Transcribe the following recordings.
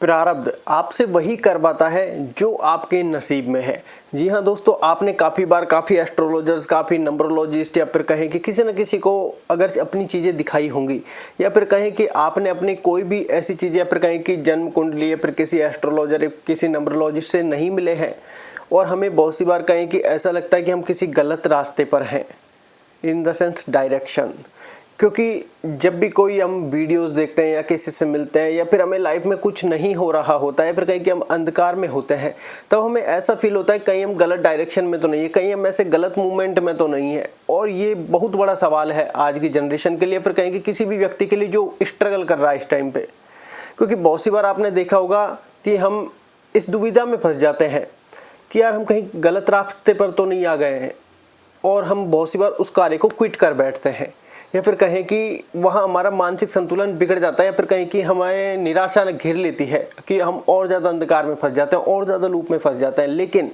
प्रारब्ध आपसे वही करवाता है जो आपके नसीब में है। जी हाँ दोस्तों, आपने काफ़ी बार काफ़ी एस्ट्रोलॉजर्स, काफ़ी नंबरोलॉजिस्ट या फिर कहें कि किसी न किसी को अगर अपनी चीज़ें दिखाई होंगी, या फिर कहें कि आपने अपनी कोई भी ऐसी चीज़ें, या फिर कहें कि जन्म कुंडली या फिर किसी एस्ट्रोलॉजर या किसी नंबरोलॉजिस्ट से नहीं मिले हैं, और हमें बहुत सी बार कहें कि ऐसा लगता है कि हम किसी गलत रास्ते पर हैं, इन द सेंस डायरेक्शन। क्योंकि जब भी कोई हम वीडियोस देखते हैं या किसी से मिलते हैं, या फिर हमें लाइफ में कुछ नहीं हो रहा होता है, फिर कहीं कि हम अंधकार में होते हैं, तब हमें ऐसा फील होता है कहीं हम गलत डायरेक्शन में तो नहीं है, कहीं हम ऐसे गलत मूवमेंट में तो नहीं है। और ये बहुत बड़ा सवाल है आज की जनरेशन के लिए, फिर कहीं कि किसी भी व्यक्ति के लिए जो स्ट्रगल कर रहा है इस टाइम पे। क्योंकि बहुत सी बार आपने देखा होगा कि हम इस दुविधा में फंस जाते हैं कि यार हम कहीं गलत रास्ते पर तो नहीं आ गए हैं, और हम बहुत सी बार उस कार्य को क्विट कर बैठते हैं, या फिर कहें कि वहाँ हमारा मानसिक संतुलन बिगड़ जाता है, या फिर कहें कि हमें निराशा ने घेर लेती है कि हम और ज़्यादा अंधकार में फंस जाते हैं, और ज़्यादा लूप में फंस जाते हैं। लेकिन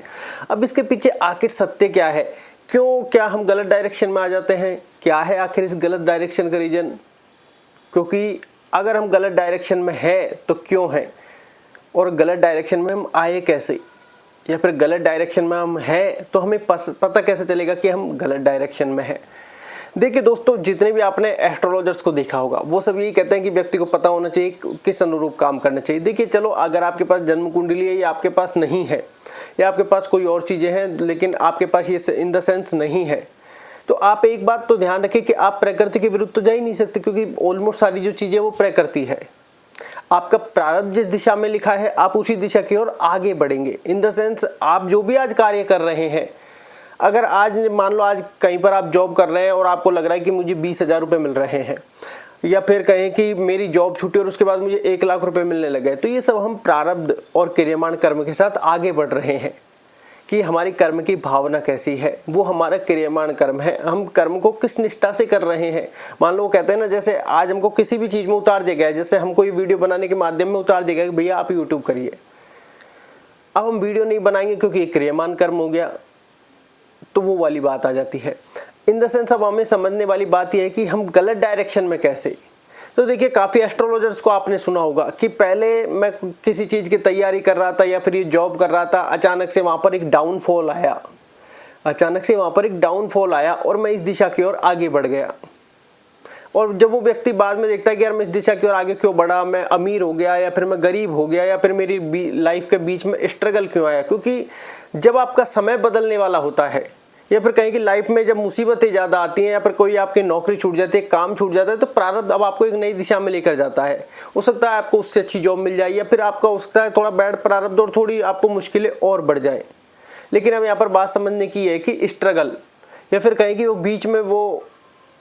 अब इसके पीछे आखिर सत्य क्या है? क्या हम गलत डायरेक्शन में आ जाते हैं? क्या है आखिर इस गलत डायरेक्शन का रीजन? क्योंकि अगर हम गलत डायरेक्शन में है तो क्यों है, और गलत डायरेक्शन में हम आए कैसे, या फिर गलत डायरेक्शन में हम हैं तो हमें पता कैसे चलेगा कि हम गलत डायरेक्शन में हैं? देखिए दोस्तों, जितने भी आपने एस्ट्रोलॉजर्स को देखा होगा वो सब यही कहते हैं कि व्यक्ति को पता होना चाहिए किस अनुरूप काम करना चाहिए। देखिए चलो, अगर आपके पास जन्म कुंडली है या आपके पास नहीं है, या आपके पास कोई और चीज़ें हैं लेकिन आपके पास ये इन द सेंस नहीं है, तो आप एक बात तो ध्यान रखें कि आप प्रकृति के विरुद्ध तो जा ही नहीं सकते, क्योंकि ऑलमोस्ट सारी जो चीज़ें वो प्रकृति है। आपका प्रारब्ध जिस दिशा में लिखा है आप उसी दिशा की ओर आगे बढ़ेंगे। इन द सेंस आप जो भी आज कार्य कर रहे हैं, अगर आज मान लो आज कहीं पर आप जॉब कर रहे हैं और आपको लग रहा है कि मुझे 20,000 रुपये मिल रहे हैं, या फिर कहें कि मेरी जॉब छूटी और उसके बाद मुझे 1,00,000 रुपये मिलने लगे, तो ये सब हम प्रारब्ध और क्रियमाण कर्म के साथ आगे बढ़ रहे हैं कि हमारी कर्म की भावना कैसी है, वो हमारा क्रियमाण कर्म है। हम कर्म को किस निष्ठा से कर रहे हैं। मान लो वो कहते हैं ना, जैसे आज हमको किसी भी चीज़ में उतार दिया गया है, जैसे हमको ये वीडियो बनाने के माध्यम में उतार दिया गया कि भैया आप यूट्यूब करिए, अब हम वीडियो नहीं बनाएंगे क्योंकि ये क्रियमाण कर्म हो गया, तो वो वाली बात आ जाती है। इन द सेंस अब हमें समझने वाली बात यह है कि हम गलत डायरेक्शन में कैसे। तो देखिए, काफ़ी एस्ट्रोलॉजर्स को आपने सुना होगा कि पहले मैं किसी चीज़ की तैयारी कर रहा था या फिर ये जॉब कर रहा था, अचानक से वहाँ पर एक डाउनफॉल आया, और मैं इस दिशा की ओर आगे बढ़ गया। और जब वो व्यक्ति बाद में देखता है कि यार मैं इस दिशा की ओर आगे क्यों बढ़ा, मैं अमीर हो गया या फिर मैं गरीब हो गया, या फिर मेरी लाइफ के बीच में स्ट्रगल क्यों आया, क्योंकि जब आपका समय बदलने वाला होता है, या फिर कहीं कि लाइफ में जब मुसीबतें ज़्यादा आती हैं, या फिर कोई आपकी नौकरी छूट जाती है, काम छूट जाता है, तो प्रारब्ध अब आपको एक नई दिशा में लेकर जाता है। हो सकता है आपको उससे अच्छी जॉब मिल जाए, या फिर आपका हो सकता है थोड़ा बैड प्रारब्ध और थोड़ी आपको मुश्किलें और बढ़ जाए। लेकिन अब यहाँ पर बात समझने की है कि स्ट्रगल, या फिर कहें कि वो बीच में वो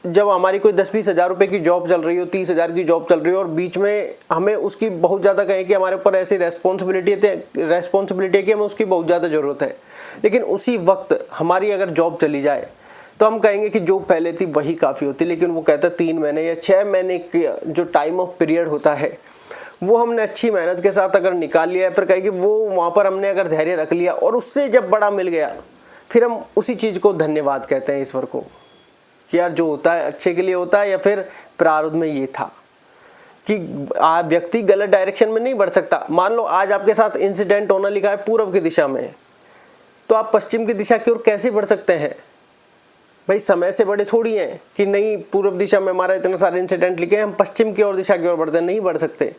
जब हमारी कोई 10-20 हज़ार रुपये की जॉब चल रही हो, 30,000 की जॉब चल रही हो, और बीच में हमें उसकी बहुत ज़्यादा कहें कि हमारे ऊपर ऐसी रेस्पॉन्सिबिलिटी है कि हमें उसकी बहुत ज़्यादा ज़रूरत है, लेकिन उसी वक्त हमारी अगर जॉब चली जाए तो हम कहेंगे कि जो पहले थी वही काफ़ी होती। लेकिन वो कहता है 3 महीने या 6 महीने का जो टाइम ऑफ पीरियड होता है, वो हमने अच्छी मेहनत के साथ अगर निकाल लिया है, फिर कहें कि वो वहाँ पर हमने अगर धैर्य रख लिया और उससे जब बड़ा मिल गया, फिर हम उसी चीज़ को धन्यवाद कहते हैं ईश्वर को कि यार जो होता है अच्छे के लिए होता है, या फिर प्रारब्ध में ये था कि व्यक्ति गलत डायरेक्शन में नहीं बढ़ सकता। मान लो आज आपके साथ इंसिडेंट होना लिखा है पूर्व की दिशा में, तो आप पश्चिम की दिशा की ओर कैसे बढ़ सकते हैं? भाई समय से बड़े थोड़ी हैं कि नहीं पूर्व दिशा में हमारा इतने सारे इंसिडेंट लिखे हैं, हम पश्चिम की ओर दिशा की ओर बढ़ते हैं। नहीं बढ़ सकते,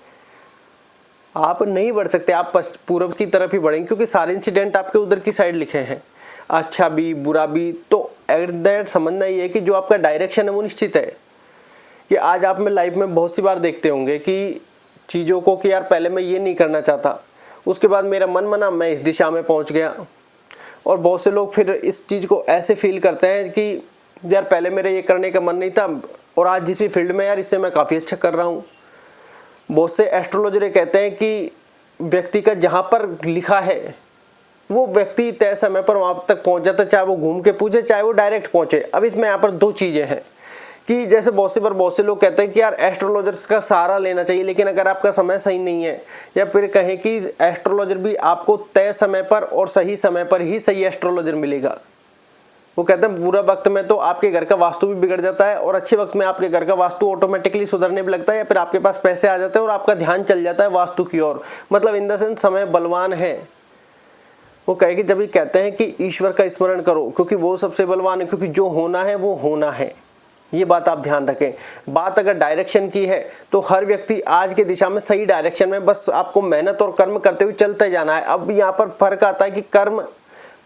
आप नहीं बढ़ सकते, आप पूर्व की तरफ ही बढ़ेंगे, क्योंकि सारे इंसिडेंट आपके उधर की साइड लिखे हैं, अच्छा भी बुरा भी। तो एट दैट समझना ये है कि जो आपका डायरेक्शन है वो निश्चित है। कि आज आप में लाइफ में बहुत सी बार देखते होंगे कि चीज़ों को कि यार पहले मैं ये नहीं करना चाहता, उसके बाद मेरा मन मना, मैं इस दिशा में पहुंच गया। और बहुत से लोग फिर इस चीज़ को ऐसे फील करते हैं कि यार पहले मेरा ये करने का मन नहीं था, और आज जिस भी फील्ड में यार इससे मैं काफ़ी अच्छा कर रहा हूँ। बहुत से एस्ट्रोलॉजर कहते हैं कि व्यक्ति का जहाँ पर लिखा है वो व्यक्ति तय समय पर वहाँ तक पहुँच जाता है, चाहे वो घूम के पूछे चाहे वो डायरेक्ट पहुँचे। अब इसमें यहाँ पर 2 चीज़ें हैं कि जैसे बहुत से लोग कहते हैं कि यार एस्ट्रोलॉजर्स का सहारा लेना चाहिए, लेकिन अगर आपका समय सही नहीं है, या फिर कहें कि एस्ट्रोलॉजर भी आपको तय समय पर और सही समय पर ही सही एस्ट्रोलॉजर मिलेगा। वो कहते हैं बुरा वक्त में तो आपके घर का वास्तु भी बिगड़ जाता है और अच्छे वक्त में आपके घर का वास्तु ऑटोमेटिकली सुधरने भी लगता है, या फिर आपके पास पैसे आ जाते हैं और आपका ध्यान चल जाता है वास्तु की ओर। मतलब इन द सेंस समय बलवान है। वो कहे कि जब ये कहते हैं कि ईश्वर का स्मरण करो क्योंकि वो सबसे बलवान है, क्योंकि जो होना है वो होना है। ये बात आप ध्यान रखें। बात अगर डायरेक्शन की है तो हर व्यक्ति आज के दिशा में सही डायरेक्शन में, बस आपको मेहनत और कर्म करते हुए चलते जाना है। अब यहाँ पर फर्क आता है कि कर्म,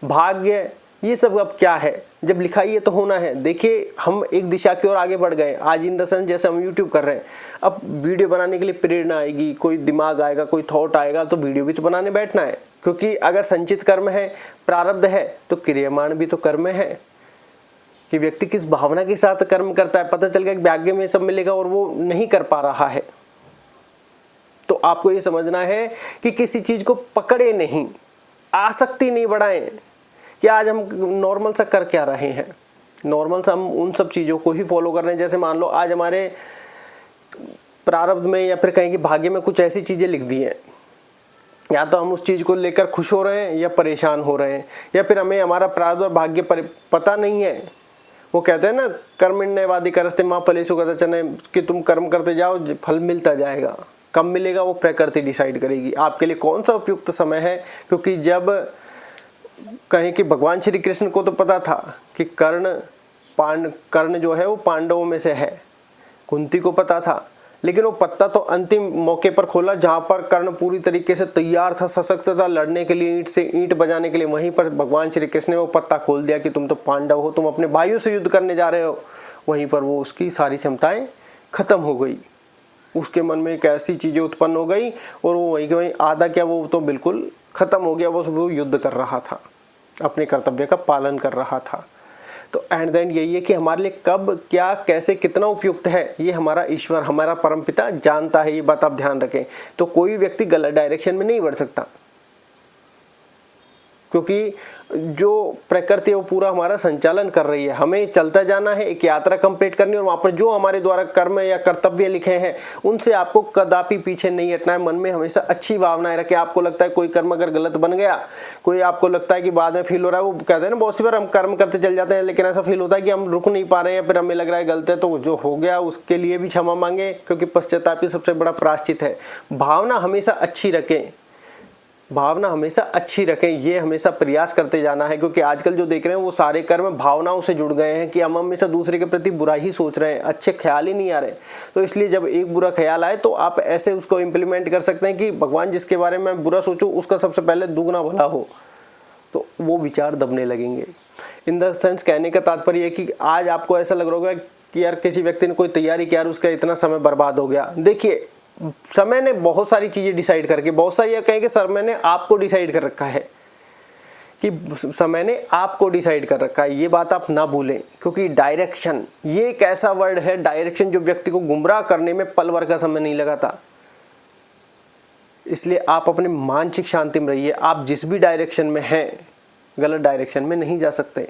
भाग्य, ये सब अब क्या है। जब लिखाई है तो होना है। देखिए हम एक दिशा की ओर आगे बढ़ गए आज इन द सेंस जैसे हम यूट्यूब कर रहे हैं। अब वीडियो बनाने के लिए प्रेरणा आएगी, कोई दिमाग आएगा, कोई थॉट आएगा तो वीडियो भी तो बनाने बैठना है। क्योंकि अगर संचित कर्म है, प्रारब्ध है, तो क्रियमाण भी तो कर्म है कि व्यक्ति किस भावना के साथ कर्म करता है। पता चल गया कि भाग्य में सब मिलेगा और वो नहीं कर पा रहा है। तो आपको ये समझना है कि किसी चीज को पकड़े नहीं, आसक्ति नहीं बढ़ाएं कि आज हम नॉर्मल सा कर क्या रहे हैं। नॉर्मल सा हम उन सब चीज़ों को ही फॉलो कर रहे हैं। जैसे मान लो आज हमारे प्रारब्ध में या फिर कहीं कि भाग्य में कुछ ऐसी चीज़ें लिख दी हैं, या तो हम उस चीज़ को लेकर खुश हो रहे हैं या परेशान हो रहे हैं, या फिर हमें हमारा प्रारब्ध और भाग्य पता नहीं है। वो कहते हैं ना कर्मण्यवादी करस्ते माँ फलेषु कदाचन, कि तुम कर्म करते जाओ फल मिलता जाएगा। कब मिलेगा वो प्रकृति डिसाइड करेगी आपके लिए कौन सा उपयुक्त समय है। क्योंकि जब कहें कि भगवान श्री कृष्ण को तो पता था कि कर्ण जो है वो पांडवों में से है, कुंती को पता था, लेकिन वो पत्ता तो अंतिम मौके पर खोला जहां पर कर्ण पूरी तरीके से तैयार था, सशक्त था लड़ने के लिए, ईंट से ईंट बजाने के लिए। वहीं पर भगवान श्री कृष्ण ने वो पत्ता खोल दिया कि तुम तो पांडव हो, तुम अपने भाइयों से युद्ध करने जा रहे हो। वहीं पर वो उसकी सारी क्षमताएं खत्म हो गई। उसके मन में एक ऐसी चीजें उत्पन्न हो गई और वो वहीं के वहीं आधा क्या वो तो बिल्कुल खत्म हो गया। वो युद्ध कर रहा था, अपने कर्तव्य का पालन कर रहा था। तो एंड देन यही है कि हमारे लिए कब क्या कैसे कितना उपयुक्त है ये हमारा ईश्वर, हमारा परमपिता जानता है। ये बात आप ध्यान रखें। तो कोई व्यक्ति गलत डायरेक्शन में नहीं बढ़ सकता, क्योंकि जो प्रकृति है वो पूरा हमारा संचालन कर रही है। हमें चलता जाना है, एक यात्रा कंप्लीट करनी है और वहां पर जो हमारे द्वारा कर्म या कर्तव्य लिखे हैं उनसे आपको कदापि पीछे नहीं हटना है। मन में हमेशा अच्छी भावनाएं रखें। आपको लगता है कोई कर्म अगर गलत बन गया, कोई आपको लगता है कि बाद में फील हो रहा है, वो कहते हैं ना बहुत सी बार हम कर्म करते चल जाते हैं लेकिन ऐसा फील होता है कि हम रुक नहीं पा रहे हैं, फिर हमें लग रहा है गलत है, तो जो हो गया उसके लिए भी क्षमा मांगे, क्योंकि पश्चाताप ही सबसे बड़ा प्रायश्चित है। भावना हमेशा अच्छी रखें, भावना हमेशा अच्छी रखें, ये हमेशा प्रयास करते जाना है। क्योंकि आजकल जो देख रहे हैं वो सारे कर्म भावनाओं से जुड़ गए हैं कि हम हमेशा दूसरे के प्रति बुरा ही सोच रहे हैं, अच्छे ख्याल ही नहीं आ रहे। तो इसलिए जब एक बुरा ख्याल आए तो आप ऐसे उसको इम्प्लीमेंट कर सकते हैं कि भगवान जिसके बारे में बुरा सोचूं उसका सबसे पहले दुगना भला हो, तो वो विचार दबने लगेंगे। इन द सेंस कहने का तात्पर्य है कि आज आपको ऐसा लग रहा होगा कि यार किसी व्यक्ति ने कोई तैयारी किया और उसका इतना समय बर्बाद हो गया। देखिए समय ने बहुत सारी चीजें डिसाइड करके, बहुत सारी ये कहें कि समय ने आपको डिसाइड कर रखा है, कि समय ने आपको डिसाइड कर रखा है। ये बात आप ना भूलें, क्योंकि डायरेक्शन ये एक ऐसा वर्ड है, डायरेक्शन, जो व्यक्ति को गुमराह करने में पल भर का समय नहीं लगाता। इसलिए आप अपने मानसिक शांति में रहिए। आप जिस भी डायरेक्शन में हैं गलत डायरेक्शन में नहीं जा सकते।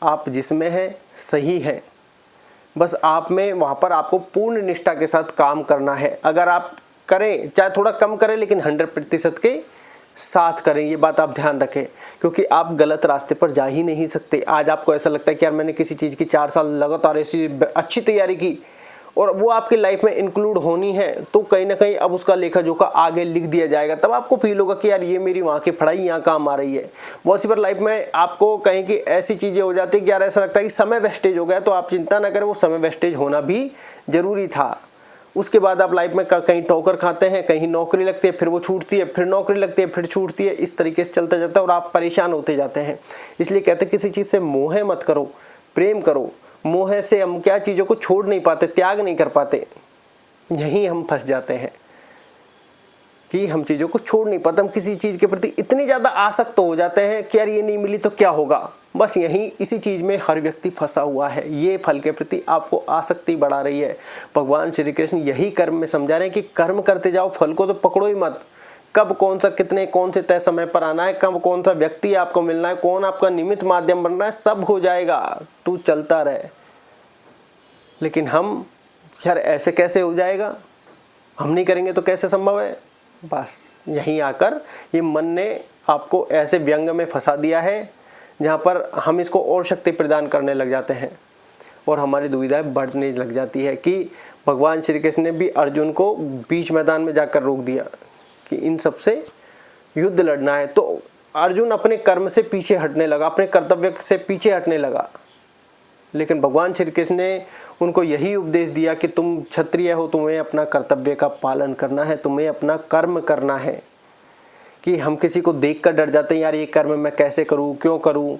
आप जिसमें हैं सही है, बस आप में वहाँ पर आपको पूर्ण निष्ठा के साथ काम करना है। अगर आप करें, चाहे थोड़ा कम करें, लेकिन 100% के साथ करें। ये बात आप ध्यान रखें, क्योंकि आप गलत रास्ते पर जा ही नहीं सकते। आज आपको ऐसा लगता है कि यार मैंने किसी चीज़ की 4 साल लगातार ऐसी अच्छी तैयारी की और वो आपकी लाइफ में इंक्लूड होनी है, तो कहीं ना कहीं अब उसका लेखा जोखा आगे लिख दिया जाएगा। तब आपको फील होगा कि यार ये मेरी वहाँ की पढ़ाई यहाँ काम आ रही है। बहुत सी बार लाइफ में आपको कहीं की ऐसी चीज़ें हो जाती है कि यार ऐसा लगता है कि समय वेस्टेज हो गया, तो आप चिंता ना करें, वो समय वेस्टेज होना भी जरूरी था। उसके बाद आप लाइफ में कहीं ठोकर खाते हैं, कहीं नौकरी लगती है, फिर वो छूटती है, फिर नौकरी लगती है, फिर छूटती है। इस तरीके से चलता जाता है और आप परेशान होते जाते हैं। इसलिए कहते हैं किसी चीज़ से मोह मत करो, प्रेम करो। मोह से हम क्या चीज़ों को छोड़ नहीं पाते, त्याग नहीं कर पाते। यहीं हम फंस जाते हैं कि हम चीज़ों को छोड़ नहीं पाते। हम किसी चीज़ के प्रति इतनी ज़्यादा आसक्त हो जाते हैं कि यार ये नहीं मिली तो क्या होगा। बस यहीं इसी चीज़ में हर व्यक्ति फंसा हुआ है। ये फल के प्रति आपको आसक्ति बढ़ा रही है। भगवान श्री कृष्ण यही कर्म में समझा रहे हैं कि कर्म करते जाओ, फल को तो पकड़ो ही मत। कब कौन सा कितने कौन से तय समय पर आना है, कब कौन सा व्यक्ति आपको मिलना है, कौन आपका निमित्त माध्यम बनना है, सब हो जाएगा। तू चलता रहे। लेकिन हम यार ऐसे कैसे हो जाएगा, हम नहीं करेंगे तो कैसे संभव है। बस यहीं आकर ये मन ने आपको ऐसे व्यंग में फंसा दिया है जहाँ पर हम इसको और शक्ति प्रदान करने लग जाते हैं और हमारी दुविधाएं बढ़ने लग जाती है कि भगवान श्री कृष्ण ने भी अर्जुन को बीच मैदान में जाकर रोक दिया कि इन सब से युद्ध लड़ना है। तो अर्जुन अपने कर्म से पीछे हटने लगा, अपने कर्तव्य से पीछे हटने लगा, लेकिन भगवान श्री कृष्ण ने उनको यही उपदेश दिया कि तुम क्षत्रिय हो, तुम्हें अपना कर्तव्य का पालन करना है, तुम्हें अपना कर्म करना है। कि हम किसी को देख कर डर जाते हैं, यार ये कर्म मैं कैसे करूं, क्यों करूं,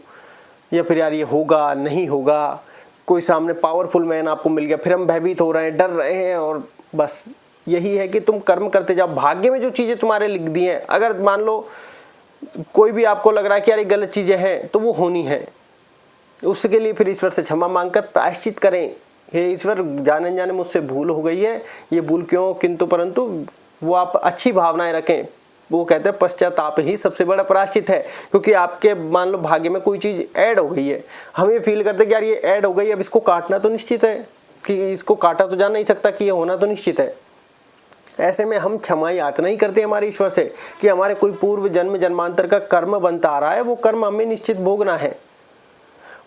या फिर यार ये होगा नहीं होगा, कोई सामने पावरफुल मैन आपको मिल गया, फिर हम भयभीत हो रहे हैं, डर रहे हैं। और बस यही है कि तुम कर्म करते जाओ, भाग्य में जो चीज़ें तुम्हारे लिख दी हैं, अगर मान लो कोई भी आपको लग रहा है कि यार ये गलत चीज़ें हैं, तो वो होनी है। उसके लिए फिर ईश्वर से क्षमा मांगकर प्रायश्चित करें, हे ईश्वर जाने जाने मुझसे भूल हो गई है, ये भूल क्यों, किंतु परंतु वो आप अच्छी भावनाएं रखें। वो कहते हैं पश्चाताप ही सबसे बड़ा प्रायश्चित है, क्योंकि आपके मान लो भाग्य में कोई चीज़ ऐड हो गई है, हम ये फील करते हैं कि यार ये ऐड हो गई, अब इसको काटना तो निश्चित है, कि इसको काटा तो जा नहीं सकता, कि ये होना तो निश्चित है। ऐसे में हम क्षमा याचना ही करते हैं हमारे ईश्वर से कि हमारे कोई पूर्व जन्म जन्मांतर का कर्म बनता आ रहा है, वो कर्म हमें निश्चित भोगना है।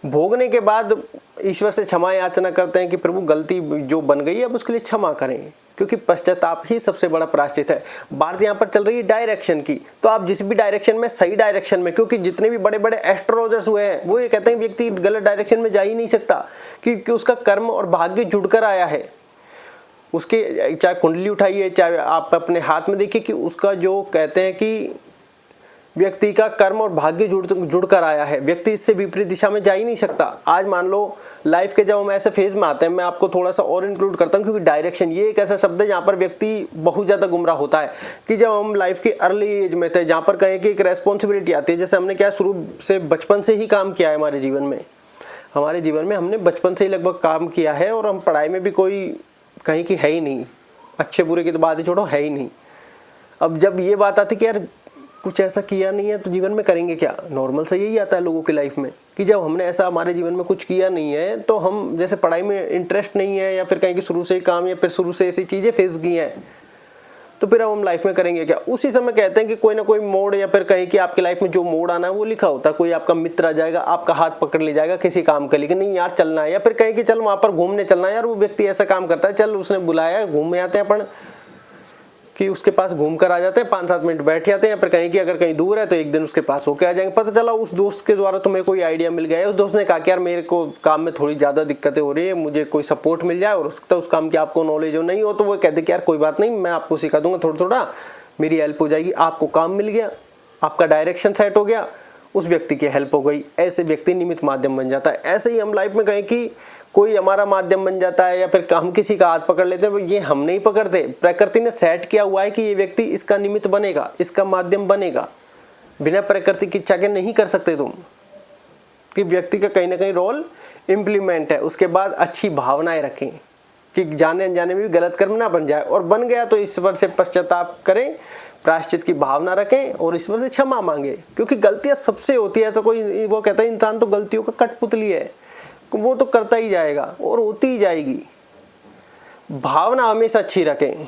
भोगने के बाद ईश्वर से क्षमा याचना करते हैं कि प्रभु गलती जो बन गई है अब उसके लिए क्षमा करें, क्योंकि पश्चाताप ही सबसे बड़ा प्रायश्चित है। बात यहाँ पर चल रही है डायरेक्शन की, तो आप जिस भी डायरेक्शन में, सही डायरेक्शन में, क्योंकि जितने भी बड़े बड़े एस्ट्रोलॉजर्स हुए हैं वो ये कहते हैं व्यक्ति गलत डायरेक्शन में जा ही नहीं सकता, क्योंकि उसका कर्म और भाग्य जुड़कर आया है। उसके चाहे कुंडली उठाइए, चाहे आप अपने हाथ में देखिए कि उसका जो कहते हैं कि व्यक्ति का कर्म और भाग्य जुड़कर आया है, व्यक्ति इससे विपरीत दिशा में जा ही नहीं सकता। आज मान लो लाइफ के जब हम ऐसे फेज में आते हैं, मैं आपको थोड़ा सा और इंक्लूड करता हूँ, क्योंकि डायरेक्शन ये एक ऐसा शब्द है जहाँ पर व्यक्ति बहुत ज़्यादा गुमराह होता है। कि जब हम लाइफ की अर्ली एज में थे, जहाँ पर कहें कि एक रेस्पॉन्सिबिलिटी आती है, जैसे हमने क्या शुरू से बचपन से ही काम किया है हमारे जीवन में हमने बचपन से ही लगभग काम किया है, और हम पढ़ाई में भी कोई कहीं की है ही नहीं, अच्छे बुरे की तो बात ही छोड़ो, है ही नहीं। अब जब ये बात आती कि यार कुछ ऐसा किया नहीं है तो जीवन में करेंगे क्या, नॉर्मल से यही आता है लोगों की लाइफ में कि जब हमने ऐसा हमारे जीवन में कुछ किया नहीं है, तो हम जैसे पढ़ाई में इंटरेस्ट नहीं है, या फिर कहीं कि शुरू से ही काम, या फिर शुरू से ऐसी चीज़ें फेस की हैं, तो फिर अब हम लाइफ में करेंगे क्या। उसी समय कहते हैं कि कोई ना कोई मोड़, या फिर कहीं कि आपकी लाइफ में जो मोड़ आना है वो लिखा होता है। कोई आपका मित्र आ जाएगा, आपका हाथ पकड़ ले जाएगा किसी काम के लिए कि नहीं यार चलना है, या फिर कहीं कि चल वहाँ पर घूमने चलना है, यार वो व्यक्ति ऐसा काम करता है, चल उसने बुलाया घूम आते हैं अपन, कि उसके पास घूम कर आ जाते हैं, 5-7 मिनट बैठ जाते हैं, या फिर कहीं कि अगर कहीं दूर है तो एक दिन उसके पास होके आ जाएंगे। पता चला उस दोस्त के द्वारा तुम्हें कोई आइडिया मिल गया है, उस दोस्त ने कहा कि यार मेरे को काम में थोड़ी ज़्यादा दिक्कतें हो रही है, मुझे कोई सपोर्ट मिल जाए, और उस काम की आपको नॉलेज हो नहीं हो, तो वो कहते कि यार कोई बात नहीं, मैं आपको सिखा दूंगा थोड़ा थोड़ा, मेरी हेल्प हो जाएगी। आपको काम मिल गया, आपका डायरेक्शन सेट हो गया, उस व्यक्ति की हेल्प हो गई। ऐसे व्यक्ति निमित्त माध्यम बन जाता है। ऐसे ही हम लाइफ में कहें कि कोई हमारा माध्यम बन जाता है, या फिर हम किसी का हाथ पकड़ लेते हैं, ये हम नहीं पकड़ते, प्रकृति ने सेट किया हुआ है कि ये व्यक्ति इसका निमित्त बनेगा, इसका माध्यम बनेगा। बिना प्रकृति की इच्छा के नहीं कर सकते तुम, कि व्यक्ति का कहीं ना कहीं रोल इम्प्लीमेंट है। उसके बाद अच्छी भावनाएं रखें कि जाने अनजाने में भी गलत कर्म ना बन जाए, और बन गया तो ईश्वर से पश्चाताप करें, प्रायश्चित की भावना रखें और ईश्वर से क्षमा मांगे, क्योंकि गलतियां सबसे होती है। ऐसा कोई वो कहता है इंसान तो गलतियों का कठपुतली है, वो तो करता ही जाएगा और होती ही जाएगी। भावना हमेशा अच्छी रखें,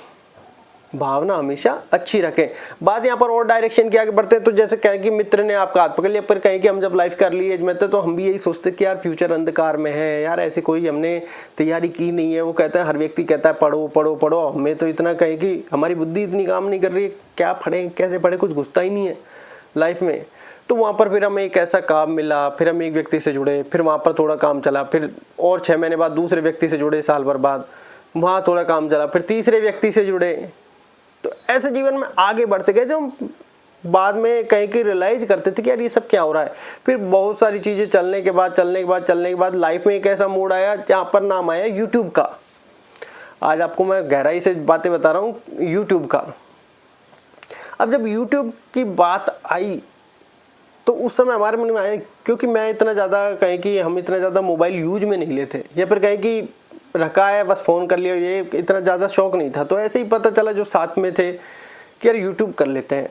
भावना हमेशा अच्छी रखें। बात यहाँ पर और डायरेक्शन के आगे बढ़ते हैं, तो जैसे कहें कि मित्र ने आपका हाथ पकड़ लिया, पर कहें कि हम जब लाइफ कर ली एज में थे, तो हम भी यही सोचते कि यार फ्यूचर अंधकार में है, यार ऐसे कोई हमने तैयारी की नहीं है। वो कहता है, हर व्यक्ति कहता है पढ़ो पढ़ो पढ़ो, हमें तो इतना कहें कि हमारी बुद्धि इतनी काम नहीं कर रही है, क्या पढ़ें कैसे पढ़े, कुछ घुसता ही नहीं है लाइफ में। तो वहाँ पर फिर हमें एक ऐसा काम मिला, फिर हम एक व्यक्ति से जुड़े, फिर वहाँ पर थोड़ा काम चला, फिर और 6 महीने बाद दूसरे व्यक्ति से जुड़े, साल भर बाद वहाँ थोड़ा काम चला, फिर तीसरे व्यक्ति से जुड़े। तो ऐसे जीवन में आगे बढ़ते गए, जो बाद में कहीं की रियलाइज करते थे कि यार ये सब क्या हो रहा है। फिर बहुत सारी चीज़ें चलने के बाद लाइफ में एक ऐसा मोड़ आया जहाँ पर नाम आया यूट्यूब का। आज आपको मैं गहराई से बातें बता रहा हूँ यूट्यूब का। अब जब यूट्यूब की बात आई तो उस समय हमारे मन में आया, क्योंकि मैं इतना ज़्यादा कहें कि हम इतना ज़्यादा मोबाइल यूज में नहीं लेते, या फिर कहें कि रखा है बस फ़ोन कर लिया, ये इतना ज़्यादा शौक नहीं था। तो ऐसे ही पता चला जो साथ में थे कि यार यूट्यूब कर लेते हैं।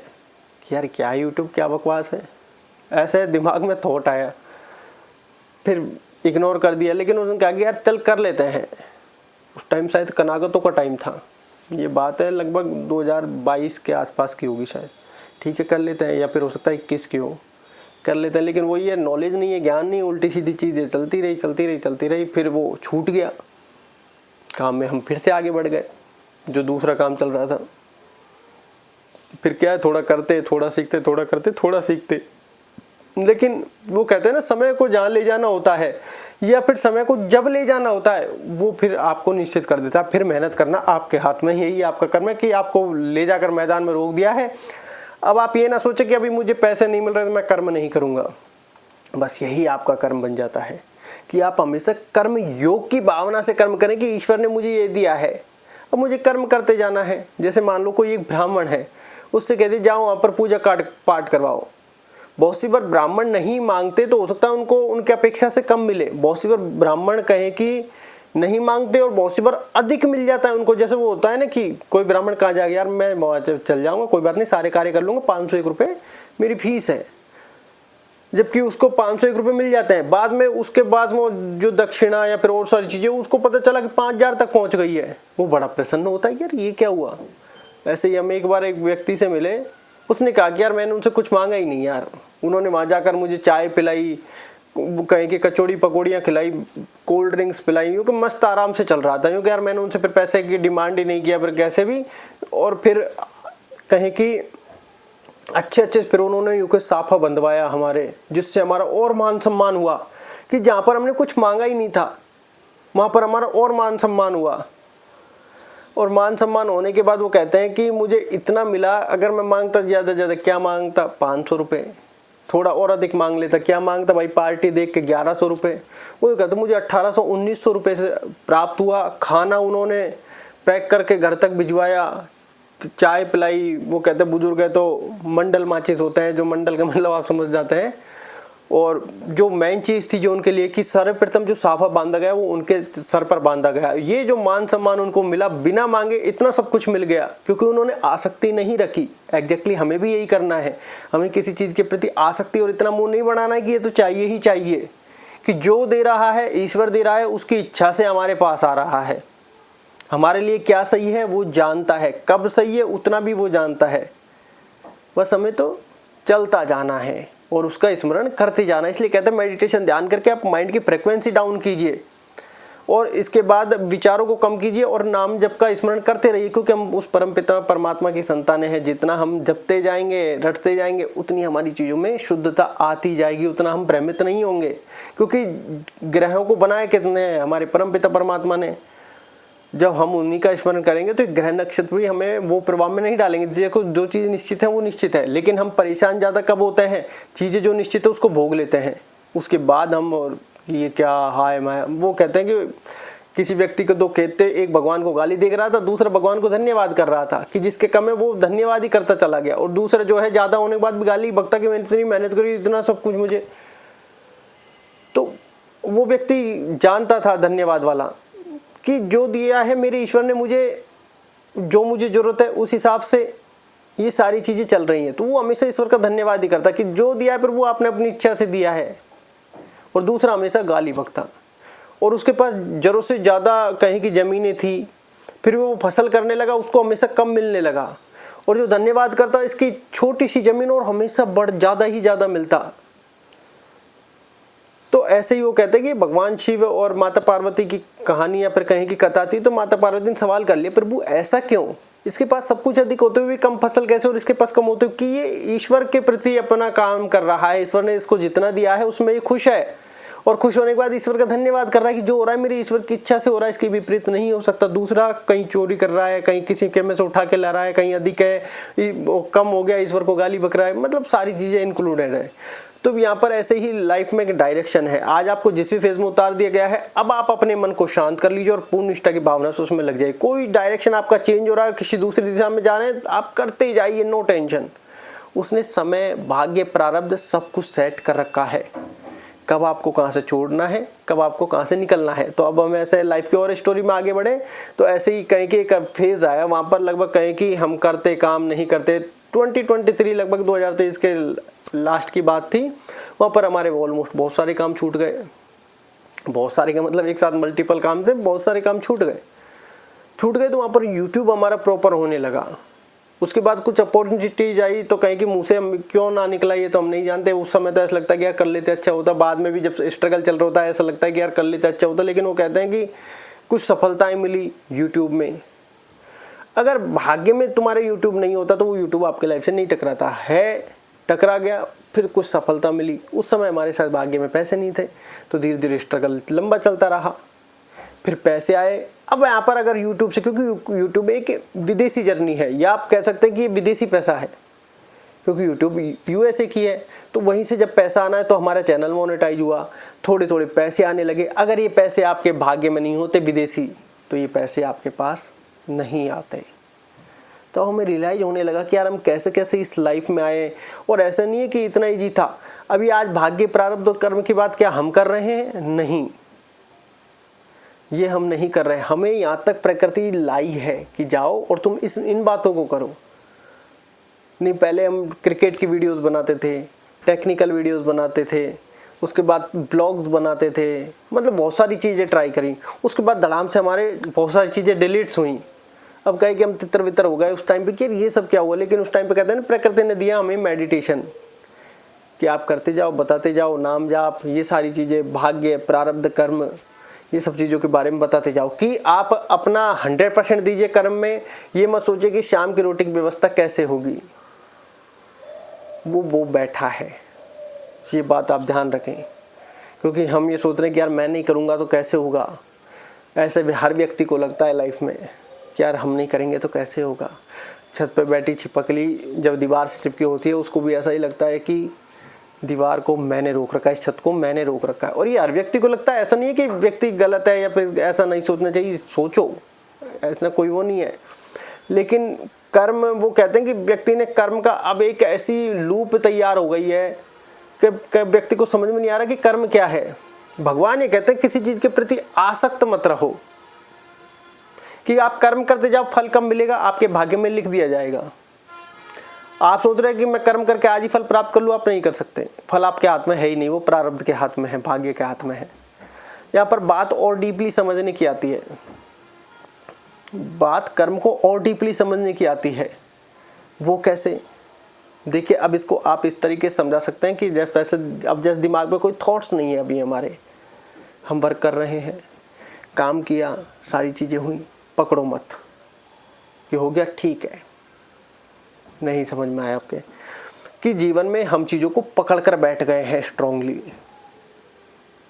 यार क्या यूट्यूब, क्या बकवास है, ऐसे दिमाग में थॉट आया, फिर इग्नोर कर दिया। लेकिन उन्होंने कहा कि यार चल कर लेते हैं। उस टाइम शायद कनागतों का टाइम था, ये बात है लगभग 2022 के आसपास की होगी शायद। ठीक है कर लेते हैं, या फिर हो सकता है 21 की हो, कर लेते हैं। लेकिन वही है, नॉलेज नहीं है, ज्ञान नहीं, उल्टी सीधी चीज़ें चलती रही, फिर वो छूट गया काम में, हम फिर से आगे बढ़ गए जो दूसरा काम चल रहा था। फिर क्या है, थोड़ा करते, थोड़ा सीखते, थोड़ा करते, थोड़ा सीखते। लेकिन वो कहते हैं ना, समय को जहाँ ले जाना होता है या फिर समय को जब ले जाना होता है वो फिर आपको निश्चित कर देता है। फिर मेहनत करना आपके हाथ में, यही आपका कर्म है कि आपको ले जाकर मैदान में रोक दिया है। अब आप ये ना सोचें कि अभी मुझे पैसे नहीं मिल रहे तो मैं कर्म नहीं करूँगा। बस यही आपका कर्म बन जाता है कि आप हमेशा कर्म योग की भावना से कर्म करें कि ईश्वर ने मुझे ये दिया है, अब मुझे कर्म करते जाना है। जैसे मान लो कोई एक ब्राह्मण है, उससे कहते जाओ वहाँ पर पूजा पाठ करवाओ। बहुत सी बार ब्राह्मण नहीं मांगते तो हो सकता है उनको उनके अपेक्षा से कम मिले। बहुत सी बार ब्राह्मण कहें कि नहीं मांगते और बहुत सी बार अधिक मिल जाता है उनको। जैसे वो होता है ना कि कोई ब्राह्मण कहाँ जाएगा, यार मैं वहाँ चल जाऊँगा, कोई बात नहीं, सारे कार्य कर लूँगा, 501 रुपये मेरी फीस है। जबकि उसको 501 रुपये मिल जाते हैं। बाद में उसके बाद वो जो दक्षिणा या फिर और सारी चीज़ें, उसको पता चला कि 5000 तक पहुँच गई है। वो बड़ा प्रसन्न होता है, यार ये क्या हुआ। ऐसे ही हम एक बार एक व्यक्ति से मिले, उसने कहा कि यार मैंने उनसे कुछ मांगा ही नहीं यार, उन्होंने वहाँ जाकर मुझे चाय पिलाई, कहीं की कचौड़ी पकौड़ियाँ खिलाई, कोल्ड ड्रिंक्स पिलाई, क्योंकि मस्त आराम से चल रहा था। क्योंकि यार मैंने उनसे फिर पैसे की डिमांड ही नहीं किया फिर कैसे भी। और फिर कहें कि अच्छे फिर उन्होंने यूँ के साफा बंधवाया हमारे, जिससे हमारा और मान सम्मान हुआ कि जहाँ पर हमने कुछ मांगा ही नहीं था वहाँ पर हमारा और मान सम्मान हुआ। और मान सम्मान होने के बाद वो कहते हैं कि मुझे इतना मिला, अगर मैं मांगता ज़्यादा क्या मांगता, 500 रुपये, थोड़ा और अधिक मांग लेता, क्या मांगता भाई, पार्टी देख के 1100 रुपये। वो कहते मुझे 1800-1900 रुपये से प्राप्त हुआ। खाना उन्होंने पैक करके घर तक भिजवाया, चाय पिलाई। वो कहते बुजुर्ग है तो मंडल माचिस होते हैं, जो मंडल का मतलब आप समझ जाते हैं। और जो मेन चीज़ थी जो उनके लिए कि सर्वप्रथम जो साफा बांधा गया वो उनके सर पर बांधा गया। ये जो मान सम्मान उनको मिला बिना मांगे, इतना सब कुछ मिल गया क्योंकि उन्होंने आसक्ति नहीं रखी। एग्जैक्टली हमें भी यही करना है, हमें किसी चीज़ के प्रति आसक्ति और इतना मुंह नहीं बनाना है कि ये तो चाहिए ही चाहिए। कि जो दे रहा है ईश्वर दे रहा है, उसकी इच्छा से हमारे पास आ रहा है। हमारे लिए क्या सही है वो जानता है, कब सही है उतना भी वो जानता है। बस हमें तो चलता जाना है और उसका स्मरण करते जाना। इसलिए कहते हैं मेडिटेशन, ध्यान करके आप माइंड की फ्रिक्वेंसी डाउन कीजिए और इसके बाद विचारों को कम कीजिए और नाम जप का स्मरण करते रहिए। क्योंकि हम उस परम पिता परमात्मा की संतानें हैं। जितना हम जपते जाएंगे, रटते जाएंगे, उतनी हमारी चीज़ों में शुद्धता आती जाएगी, उतना हम भ्रमित नहीं होंगे। क्योंकि ग्रहों को बनाए कितने हैं, हमारे परम पिता परमात्मा ने। जब हम उन्हीं का स्मरण करेंगे तो ग्रह नक्षत्र भी हमें वो प्रभाव में नहीं डालेंगे। देखो जो चीज़ निश्चित है वो निश्चित है, लेकिन हम परेशान ज़्यादा कब होते हैं, चीज़ें जो निश्चित है उसको भोग लेते हैं, उसके बाद हम और ये क्या हाय मैं। वो कहते हैं कि किसी व्यक्ति को दो खेत थे, एक भगवान को गाली दे रहा था, दूसरा भगवान को धन्यवाद कर रहा था कि जिसके कम है वो धन्यवाद ही करता चला गया, और दूसरा जो है ज़्यादा होने के बाद भी गाली बकता कि मैंने इतनी मेहनत करी, इतना सब कुछ मुझे। तो वो व्यक्ति जानता था धन्यवाद वाला कि जो दिया है मेरे ईश्वर ने मुझे, जो मुझे जरूरत है उस हिसाब से ये सारी चीज़ें चल रही हैं। तो वो हमेशा ईश्वर का धन्यवाद ही करता कि जो दिया है पर वो आपने अपनी इच्छा से दिया है। और दूसरा हमेशा गाली बकता, और उसके पास जरूरत से ज़्यादा कहीं की ज़मीनें थी, फिर वो फसल करने लगा, उसको हमेशा कम मिलने लगा। और जो धन्यवाद करता इसकी छोटी सी ज़मीन और हमेशा ज़्यादा ही ज़्यादा मिलता। तो ऐसे ही वो कहते हैं कि भगवान शिव और माता पार्वती की कहानी या फिर कहीं की कथा थी। तो माता पार्वती ने सवाल कर लिया, प्रभु ऐसा क्यों, इसके पास सब कुछ अधिक होते हुए भी कम फसल कैसे, और इसके पास कम होते हुए, कि ये ईश्वर के प्रति अपना काम कर रहा है। ईश्वर ने इसको जितना दिया है उसमें ये खुश है, और खुश होने के बाद ईश्वर का धन्यवाद कर रहा है कि जो हो रहा है मेरी ईश्वर की इच्छा से हो रहा है, इसकी विपरीत नहीं हो सकता। दूसरा कहीं चोरी कर रहा है, कहीं किसी के में से उठा के ला रहा है, कहीं अधिक है, कम हो गया, ईश्वर को गाली बक रहा है, मतलब सारी चीज़ें इंक्लूडेड है। तो यहाँ पर ऐसे ही लाइफ में एक डायरेक्शन है। आज आपको जिस भी फेज में उतार दिया गया है, अब आप अपने मन को शांत कर लीजिए और पूर्ण निष्ठा की भावना से उसमें लग जाइए। कोई डायरेक्शन आपका चेंज हो रहा है, किसी दूसरी दिशा में जा रहे हैं, आप करते ही जाइए, नो टेंशन। उसने समय, भाग्य, प्रारब्ध सब कुछ सेट कर रखा है, कब आपको कहाँ से छोड़ना है, कब आपको कहाँ से निकलना है। तो अब हम ऐसे लाइफ की और स्टोरी में आगे बढ़े। तो ऐसे ही कहीं कि एक फेज आया, वहाँ पर लगभग कहीं कि हम करते काम नहीं करते। 2023 लगभग 2023 के लास्ट की बात थी। वहाँ पर हमारे ऑलमोस्ट बहुत सारे काम छूट गए। बहुत सारे का मतलब एक साथ मल्टीपल काम थे, बहुत सारे काम छूट गए। तो वहाँ पर यूट्यूब हमारा प्रॉपर होने लगा। उसके बाद कुछ अपॉर्चुनिटीज आई तो कहीं कि मुंह से क्यों ना निकला ये तो हम नहीं जानते। उस समय तो ऐसा लगता है कि यार कर लेते अच्छा होता, बाद में भी जब स्ट्रगल चल रहा होता है ऐसा लगता है कि यार कर लेते अच्छा होता। लेकिन वो कहते हैं कि कुछ सफलताएं मिली यूट्यूब में। अगर भाग्य में तुम्हारे यूट्यूब नहीं होता तो वो यूट्यूब आपके लाइफ से नहीं टकराता है, टकरा गया, फिर कुछ सफलता मिली। उस समय हमारे साथ भाग्य में पैसे नहीं थे तो धीरे धीरे स्ट्रगल लंबा चलता रहा, फिर पैसे आए। अब यहाँ पर अगर यूट्यूब से, क्योंकि यूट्यूब एक विदेशी जर्नी है या आप कह सकते हैं कि ये विदेशी पैसा है, क्योंकि यूट्यूब यूएसए की है, तो वहीं से जब पैसा आना है तो हमारा चैनल मोनेटाइज हुआ, थोड़े थोड़े पैसे आने लगे। अगर ये पैसे आपके भाग्य में नहीं होते विदेशी तो ये पैसे आपके पास नहीं आते। तो हमें रियलाइज होने लगा कि यार हम कैसे कैसे इस लाइफ में आए, और ऐसा नहीं है कि इतना ईजी था। अभी आज भाग्य प्रारब्ध और कर्म की बात क्या हम कर रहे हैं? नहीं, ये हम नहीं कर रहे हैं। हमें यहाँ तक प्रकृति लाई है कि जाओ और तुम इन बातों को करो। नहीं, पहले हम क्रिकेट की वीडियोस बनाते थे, टेक्निकल वीडियोस बनाते थे, उसके बाद ब्लॉग्स बनाते थे, मतलब बहुत सारी चीज़ें ट्राई करी। उसके बाद धड़ाम से हमारे बहुत सारी चीज़ें डिलीट्स हुई। अब कहे कि हम तितर बितर हो गए उस टाइम पे कि ये सब क्या हुआ। लेकिन उस टाइम पे कहते हैं ना, प्रकृति ने दिया हमें मेडिटेशन कि आप करते जाओ, बताते जाओ, नाम जाप, ये सारी चीज़ें, भाग्य प्रारब्ध कर्म, ये सब चीज़ों के बारे में बताते जाओ कि आप अपना 100% दीजिए कर्म में। ये मत सोचिए कि शाम की रोटी की व्यवस्था कैसे होगी, वो बैठा है। ये बात आप ध्यान रखें, क्योंकि हम ये सोच रहे हैं कि यार मैं नहीं करूँगा तो कैसे होगा। ऐसे भी हर व्यक्ति को लगता है लाइफ में कि यार हम नहीं करेंगे तो कैसे होगा। छत पे बैठी छिपकली जब दीवार से चिपकी होती है उसको भी ऐसा ही लगता है कि दीवार को मैंने रोक रखा है, इस छत को मैंने रोक रखा है। और ये हर व्यक्ति को लगता है, ऐसा नहीं है कि व्यक्ति गलत है या फिर ऐसा नहीं सोचना चाहिए, सोचो, ऐसा कोई वो नहीं है। लेकिन कर्म, वो कहते हैं कि व्यक्ति ने कर्म का अब एक ऐसी लूप तैयार हो गई है कि व्यक्ति को समझ में नहीं आ रहा कि कर्म क्या है। भगवान ये कहते हैं किसी चीज के प्रति आसक्त मत रहो, कि आप कर्म करते जाओ, फल कब मिलेगा आपके भाग्य में लिख दिया जाएगा। आप सोच रहे हैं कि मैं कर्म करके आज ही फल प्राप्त कर लूँ, आप नहीं कर सकते। फल आपके हाथ में है ही नहीं, वो प्रारब्ध के हाथ में है, भाग्य के हाथ में है। यहाँ पर बात और डीपली समझने की आती है, बात कर्म को और डीपली समझने की आती है। वो कैसे? देखिए, अब इसको आप इस तरीके से समझा सकते हैं कि जैसे अब जैसे दिमाग में कोई थॉट्स नहीं है अभी हमारे, हम वर्क कर रहे हैं, काम किया, सारी चीज़ें हुई, पकड़ो मत कि हो गया ठीक है। नहीं समझ में आया आपके कि जीवन में हम चीज़ों को पकड़ कर बैठ गए हैं स्ट्रांगली।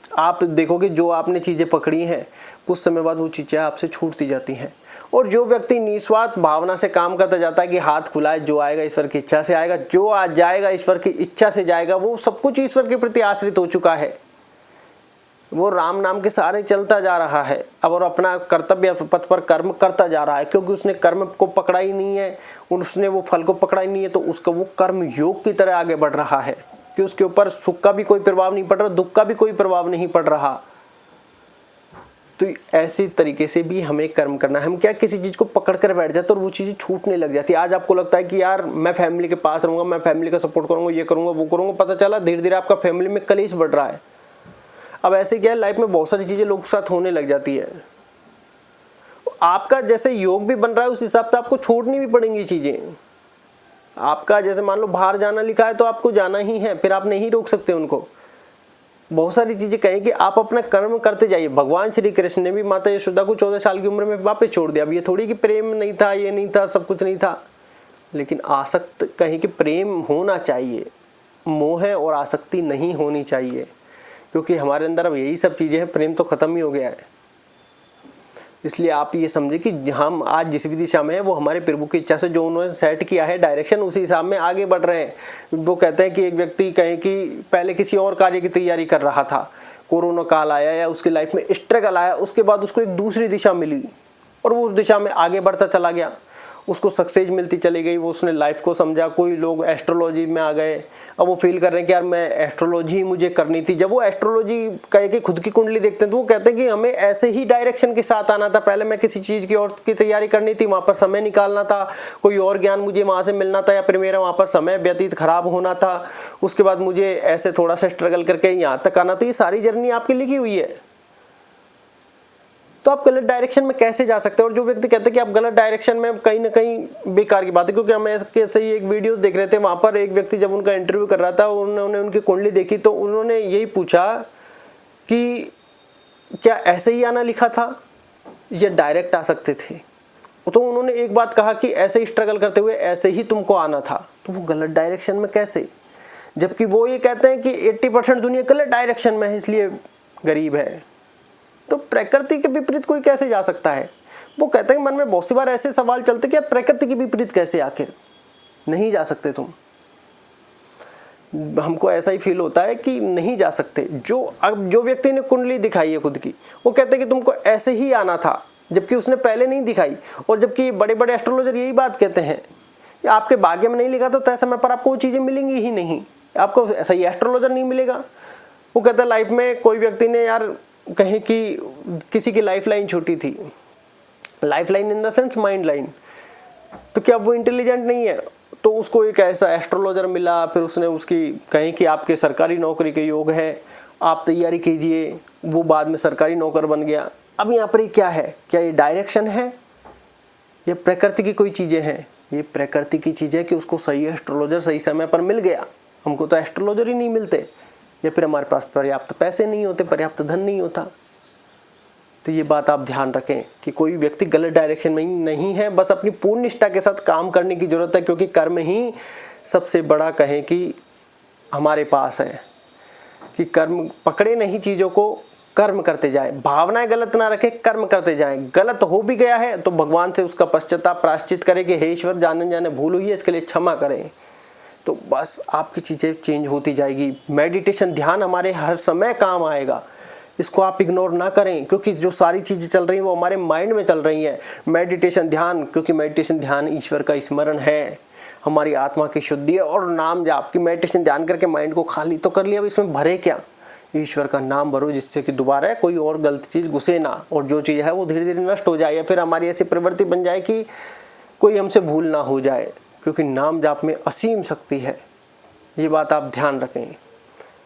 आप देखोगे जो आपने चीज़ें पकड़ी हैं कुछ समय बाद वो चीज़ें आपसे छूटती जाती हैं। और जो व्यक्ति निस्वार्थ भावना से काम करता जाता है कि हाथ खुला है, जो आएगा ईश्वर की इच्छा से आएगा, जो आज जाएगा ईश्वर की इच्छा से जाएगा, वो सब कुछ ईश्वर के प्रति आश्रित हो चुका है। वो राम नाम के सहारे चलता जा रहा है अब, और अपना कर्तव्य पथ पर कर्म करता जा रहा है, क्योंकि उसने कर्म को पकड़ा ही नहीं है, उसने वो फल को पकड़ा ही नहीं है। तो उसका वो कर्म योग की तरह आगे बढ़ रहा है कि उसके ऊपर सुख का भी कोई प्रभाव नहीं पड़ रहा, दुख का भी कोई प्रभाव नहीं पड़ रहा। तो ऐसी तरीके से भी हमें कर्म करना है। हम क्या किसी चीज़ को पकड़ कर बैठ जाते और वो चीज़ें छूटने लग जाती है। आज आपको लगता है कि यार मैं फैमिली के पास रहूँगा, मैं फैमिली का सपोर्ट करूँगा, ये करूँगा, वो करूँगा, पता चला धीरे धीरे आपका फैमिली में कलेश बढ़ रहा है। अब ऐसे क्या है, लाइफ में बहुत सारी चीज़ें लोगों के साथ होने लग जाती है। आपका जैसे योग भी बन रहा है उस हिसाब से आपको छोड़नी भी पड़ेंगी चीज़ें। आपका जैसे मान लो बाहर जाना लिखा है तो आपको जाना ही है, फिर आप नहीं रोक सकते उनको। बहुत सारी चीज़ें कहें कि आप अपना कर्म करते जाइए। भगवान श्री कृष्ण ने भी माता यशोदा को 14 साल की उम्र में वापस छोड़ दिया। अब ये थोड़ी कि प्रेम नहीं था, ये नहीं था, सब कुछ नहीं था, लेकिन आसक्त कहें कि प्रेम होना चाहिए, मोह और आसक्ति नहीं होनी चाहिए, क्योंकि हमारे अंदर अब यही सब चीज़ें हैं। प्रेम तो ख़त्म ही हो गया है। इसलिए आप ये समझे कि हम आज जिस भी दिशा में है वो हमारे प्रभु की इच्छा से जो उन्होंने सेट किया है डायरेक्शन, उसी हिसाब में आगे बढ़ रहे हैं। वो कहते हैं कि एक व्यक्ति कहें कि पहले किसी और कार्य की तैयारी कर रहा था, कोरोना काल आया या उसकी लाइफ में स्ट्रगल आया, उसके बाद उसको एक दूसरी दिशा मिली और वो उस दिशा में आगे बढ़ता चला गया, उसको सक्सेस मिलती चली गई, वो उसने लाइफ को समझा। कोई लोग एस्ट्रोलॉजी में आ गए, अब वो फील कर रहे हैं कि यार मैं एस्ट्रोलॉजी ही मुझे करनी थी। जब वो एस्ट्रोलॉजी कह के खुद की कुंडली देखते हैं तो वो कहते हैं कि हमें ऐसे ही डायरेक्शन के साथ आना था। पहले मैं किसी चीज़ की और की तैयारी करनी थी, वहाँ पर समय निकालना था, कोई और ज्ञान मुझे वहाँ से मिलना था, या फिर मेरा वहाँ पर समय व्यतीत खराब होना था। उसके बाद मुझे ऐसे थोड़ा सा स्ट्रगल करके यहाँ तक आना था। ये सारी जर्नी आपकी लिखी हुई है। तो आप गलत डायरेक्शन में कैसे जा सकते हैं। और जो व्यक्ति कहते हैं कि आप गलत डायरेक्शन में, कहीं ना कहीं बेकार की बात है। क्योंकि हम ऐसे ही एक वीडियो देख रहे थे, वहां पर एक व्यक्ति जब उनका इंटरव्यू कर रहा था, उन्होंने उनकी कुंडली देखी तो उन्होंने यही पूछा कि क्या ऐसे ही आना लिखा था या डायरेक्ट आ सकते थे। तो उन्होंने एक बात कहा कि ऐसे ही स्ट्रगल करते हुए ऐसे ही तुमको आना था। तो वो गलत डायरेक्शन में कैसे, जबकि वो ये कहते हैं कि 80% दुनिया गलत डायरेक्शन में है इसलिए गरीब है। तो प्रकृति के विपरीत कोई कैसे जा सकता है। वो कहते हैं मन में बहुत सी बार ऐसे सवाल चलते कि प्रकृति के विपरीत कैसे, आखिर नहीं जा सकते तुम। हमको ऐसा ही फील होता है कि नहीं जा सकते। जो व्यक्ति ने कुंडली दिखाई है खुद की, वो कहते हैं कि तुमको ऐसे ही आना था, जबकि उसने पहले नहीं दिखाई। और जबकि बड़े बड़े एस्ट्रोलॉजर यही बात कहते हैं, आपके भाग्य में नहीं लिखा तो तय समय पर आपको वो चीजें मिलेंगी ही नहीं, आपको सही एस्ट्रोलॉजर नहीं मिलेगा। वो कहता है लाइफ में कोई व्यक्ति ने यार कहे कि किसी की लाइफ लाइन छोटी थी, life line in the sense mind line, तो क्या वो इंटेलिजेंट नहीं है, तो उसको एक ऐसा एस्ट्रोलॉजर मिला, फिर उसने उसकी कहीं कि आपके सरकारी नौकरी के योग है, आप तैयारी कीजिए, वो बाद में सरकारी नौकर बन गया। अब यहाँ पर ये क्या है, क्या ये डायरेक्शन है, ये प्रकृति की कोई चीजें हैं। ये प्रकृति की चीज है कि उसको सही एस्ट्रोलॉजर सही समय पर मिल गया। हमको तो एस्ट्रोलॉजर ही नहीं मिलते, या फिर हमारे पास पर्याप्त पैसे नहीं होते, पर्याप्त धन नहीं होता। तो ये बात आप ध्यान रखें कि कोई व्यक्ति गलत डायरेक्शन में नहीं है, बस अपनी पूर्ण निष्ठा के साथ काम करने की जरूरत है। क्योंकि कर्म ही सबसे बड़ा कहें कि हमारे पास है, कि कर्म पकड़े नहीं चीजों को, कर्म करते जाए, भावनाएं गलत ना रखें, कर्म करते जाएं। गलत हो भी गया है तो भगवान से उसका पश्चाताप प्रायश्चित करें कि हे ईश्वर, जाने जाने भूल हुई है, इसके लिए क्षमा करें। तो बस आपकी चीजें चेंज होती जाएगी। मेडिटेशन ध्यान हमारे हर समय काम आएगा, इसको आप इग्नोर ना करें। क्योंकि जो सारी चीजें चल रही हैं वो हमारे माइंड में चल रही हैं। मेडिटेशन ध्यान, क्योंकि मेडिटेशन ध्यान ईश्वर का स्मरण है, हमारी आत्मा की शुद्धि है। और नाम जाप की मेडिटेशन ध्यान करके माइंड को खाली तो कर लिया, अब इसमें भरे क्या, ईश्वर का नाम भरो, जिससे कि दोबारा कोई और गलत चीज घुसे ना, और जो चीज है वो धीरे धीरे नष्ट हो जाए, या फिर हमारी ऐसी प्रवृत्ति बन जाए कि कोई हमसे भूल ना हो जाए। क्योंकि नाम जाप में असीम शक्ति है, ये बात आप ध्यान रखें।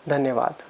धन्यवाद।